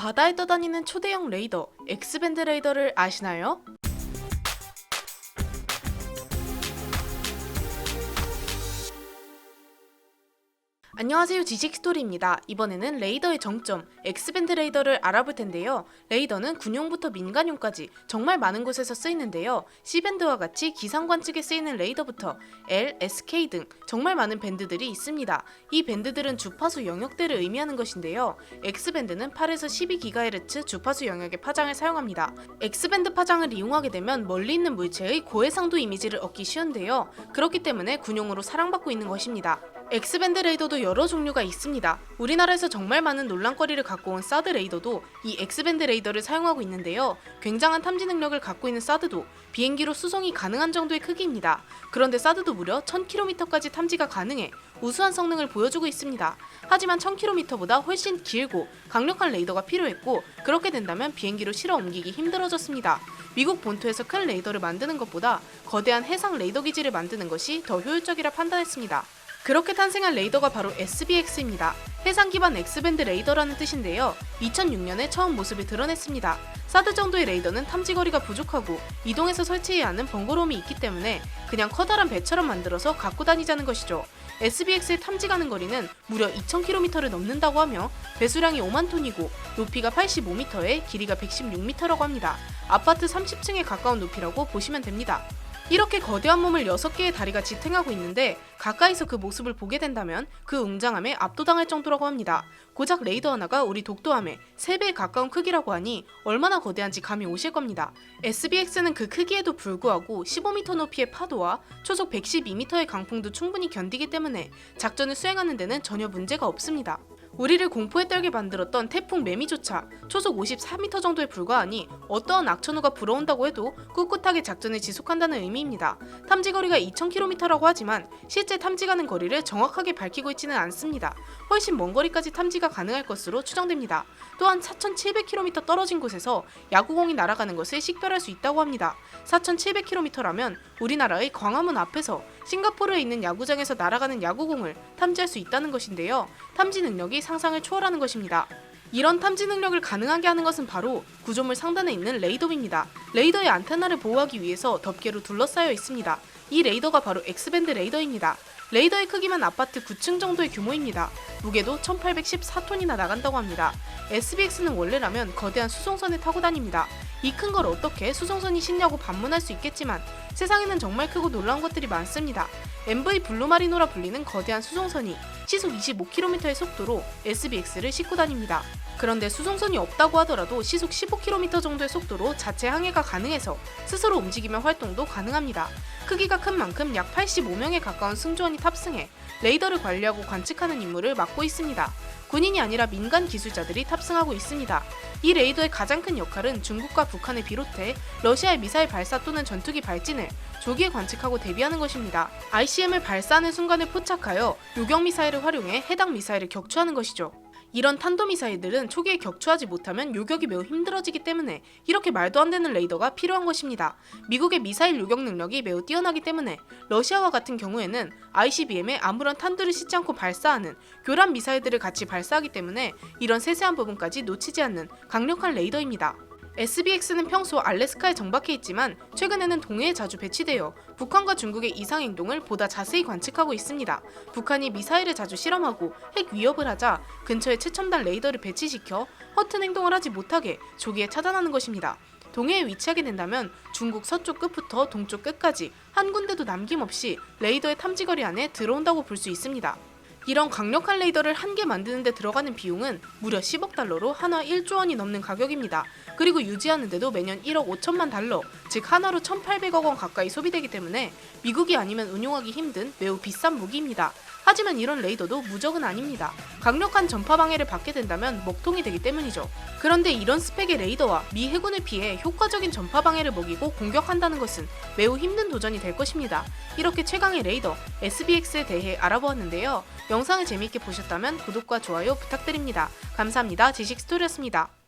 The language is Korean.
바다에 떠다니는 초대형 레이더, X밴드 레이더를 아시나요? 안녕하세요, 지식스토리입니다. 이번에는 레이더의 정점, X밴드 레이더를 알아볼 텐데요. 레이더는 군용부터 민간용까지 정말 많은 곳에서 쓰이는데요. C밴드와 같이 기상 관측에 쓰이는 레이더부터 L, SK 등 정말 많은 밴드들이 있습니다. 이 밴드들은 주파수 영역대를 의미하는 것인데요. X밴드는 8에서 12GHz 주파수 영역의 파장을 사용합니다. X밴드 파장을 이용하게 되면 멀리 있는 물체의 고해상도 이미지를 얻기 쉬운데요. 그렇기 때문에 군용으로 사랑받고 있는 것입니다. X밴드 레이더도 여러 종류가 있습니다. 우리나라에서 정말 많은 논란거리를 갖고 온 사드 레이더도 이 X밴드 레이더를 사용하고 있는데요. 굉장한 탐지 능력을 갖고 있는 사드도 비행기로 수송이 가능한 정도의 크기입니다. 그런데 사드도 무려 1000km까지 탐지가 가능해 우수한 성능을 보여주고 있습니다. 하지만 1000km보다 훨씬 길고 강력한 레이더가 필요했고, 그렇게 된다면 비행기로 실어 옮기기 힘들어졌습니다. 미국 본토에서 큰 레이더를 만드는 것보다 거대한 해상 레이더 기지를 만드는 것이 더 효율적이라 판단했습니다. 그렇게 탄생한 레이더가 바로 SBX입니다. 해상 기반 X밴드 레이더라는 뜻인데요. 2006년에 처음 모습을 드러냈습니다. 사드 정도의 레이더는 탐지거리가 부족하고 이동해서 설치해야 하는 번거로움이 있기 때문에 그냥 커다란 배처럼 만들어서 갖고 다니자는 것이죠. SBX의 탐지 가능 거리는 무려 2000km를 넘는다고 하며 배수량이 5만 톤이고 높이가 85m에 길이가 116m라고 합니다. 아파트 30층에 가까운 높이라고 보시면 됩니다. 이렇게 거대한 몸을 6개의 다리가 지탱하고 있는데 가까이서 그 모습을 보게 된다면 그 웅장함에 압도당할 정도라고 합니다. 고작 레이더 하나가 우리 독도함의 3배에 가까운 크기라고 하니 얼마나 거대한지 감이 오실 겁니다. SBX는 그 크기에도 불구하고 15m 높이의 파도와 초속 112m의 강풍도 충분히 견디기 때문에 작전을 수행하는 데는 전혀 문제가 없습니다. 우리를 공포에 떨게 만들었던 태풍 매미조차 초속 54m 정도에 불과하니 어떠한 악천후가 불어온다고 해도 꿋꿋하게 작전을 지속한다는 의미입니다. 탐지거리가 2000km라고 하지만 실제 탐지가는 거리를 정확하게 밝히고 있지는 않습니다. 훨씬 먼 거리까지 탐지가 가능할 것으로 추정됩니다. 또한 4700km 떨어진 곳에서 야구공이 날아가는 것을 식별할 수 있다고 합니다. 4700km라면 우리나라의 광화문 앞에서 싱가포르에 있는 야구장에서 날아가는 야구공을 탐지할 수 있다는 것인데요. 탐지 능력이 상상을 초월하는 것입니다. 이런 탐지 능력을 가능하게 하는 것은 바로 구조물 상단에 있는 레이더입니다. 레이더의 안테나를 보호하기 위해서 덮개로 둘러싸여 있습니다. 이 레이더가 바로 X밴드 레이더입니다. 레이더의 크기만 아파트 9층 정도의 규모입니다. 무게도 1814톤이나 나간다고 합니다. SBX는 원래라면 거대한 수송선을 타고 다닙니다. 이 큰 걸 어떻게 수송선이 싣냐고 반문할 수 있겠지만 세상에는 정말 크고 놀라운 것들이 많습니다. MV 블루마리노라 불리는 거대한 수송선이 시속 25km의 속도로 SBX를 싣고 다닙니다. 그런데 수송선이 없다고 하더라도 시속 15km 정도의 속도로 자체 항해가 가능해서 스스로 움직이며 활동도 가능합니다. 크기가 큰 만큼 약 85명에 가까운 승조원이 탑승해 레이더를 관리하고 관측하는 임무를 맡고 있습니다. 군인이 아니라 민간 기술자들이 탑승하고 있습니다. 이 레이더의 가장 큰 역할은 중국과 북한을 비롯해 러시아의 미사일 발사 또는 전투기 발진을 조기에 관측하고 대비하는 것입니다. ICM을 발사하는 순간을 포착하여 요격 미사일을 활용해 해당 미사일을 격추하는 것이죠. 이런 탄도미사일들은 초기에 격추하지 못하면 요격이 매우 힘들어지기 때문에 이렇게 말도 안 되는 레이더가 필요한 것입니다. 미국의 미사일 요격 능력이 매우 뛰어나기 때문에 러시아와 같은 경우에는 ICBM에 아무런 탄두를 싣지 않고 발사하는 교란 미사일들을 같이 발사하기 때문에 이런 세세한 부분까지 놓치지 않는 강력한 레이더입니다. SBX는 평소 알래스카에 정박해 있지만 최근에는 동해에 자주 배치되어 북한과 중국의 이상 행동을 보다 자세히 관측하고 있습니다. 북한이 미사일을 자주 실험하고 핵 위협을 하자 근처에 최첨단 레이더를 배치시켜 허튼 행동을 하지 못하게 조기에 차단하는 것입니다. 동해에 위치하게 된다면 중국 서쪽 끝부터 동쪽 끝까지 한 군데도 남김없이 레이더의 탐지거리 안에 들어온다고 볼 수 있습니다. 이런 강력한 레이더를 한 개 만드는 데 들어가는 비용은 무려 10억 달러로 한화 1조 원이 넘는 가격입니다. 그리고 유지하는데도 매년 1억 5천만 달러, 즉 한화로 1800억 원 가까이 소비되기 때문에 미국이 아니면 운용하기 힘든 매우 비싼 무기입니다. 하지만 이런 레이더도 무적은 아닙니다. 강력한 전파 방해를 받게 된다면 먹통이 되기 때문이죠. 그런데 이런 스펙의 레이더와 미 해군을 피해 효과적인 전파 방해를 먹이고 공격한다는 것은 매우 힘든 도전이 될 것입니다. 이렇게 최강의 레이더 SBX에 대해 알아보았는데요. 영상을 재미있게 보셨다면 구독과 좋아요 부탁드립니다. 감사합니다. 지식스토리였습니다.